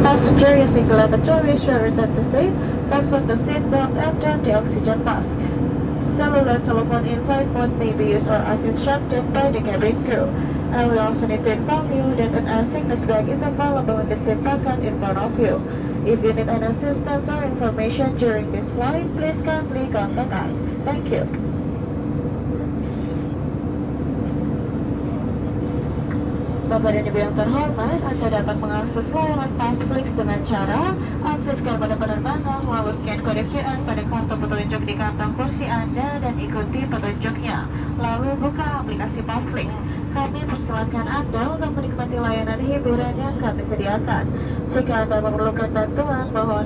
Passenger using the lavatory should return to seat, fasten the seat belt and turn the oxygen mask. Cellular telephone in flight mode may be used or as instructed by the cabin crew. And we also need to inform you that an air sickness bag is available in the seat pocket in front of you. If you need any assistance or information during this flight, please kindly contact us. Thank you. Bapak dan Ibu yang terhormat, Anda dapat mengakses layanan Pasflix dengan cara aktifkan pada penerbangan, lalu scan kode QR pada kartu petunjuk di kantong kursi Anda dan ikuti petunjuknya. Lalu buka aplikasi Pasflix. Kami persilakan Anda untuk menikmati layanan hiburan yang kami sediakan. Jika Anda memerlukan bantuan, mohon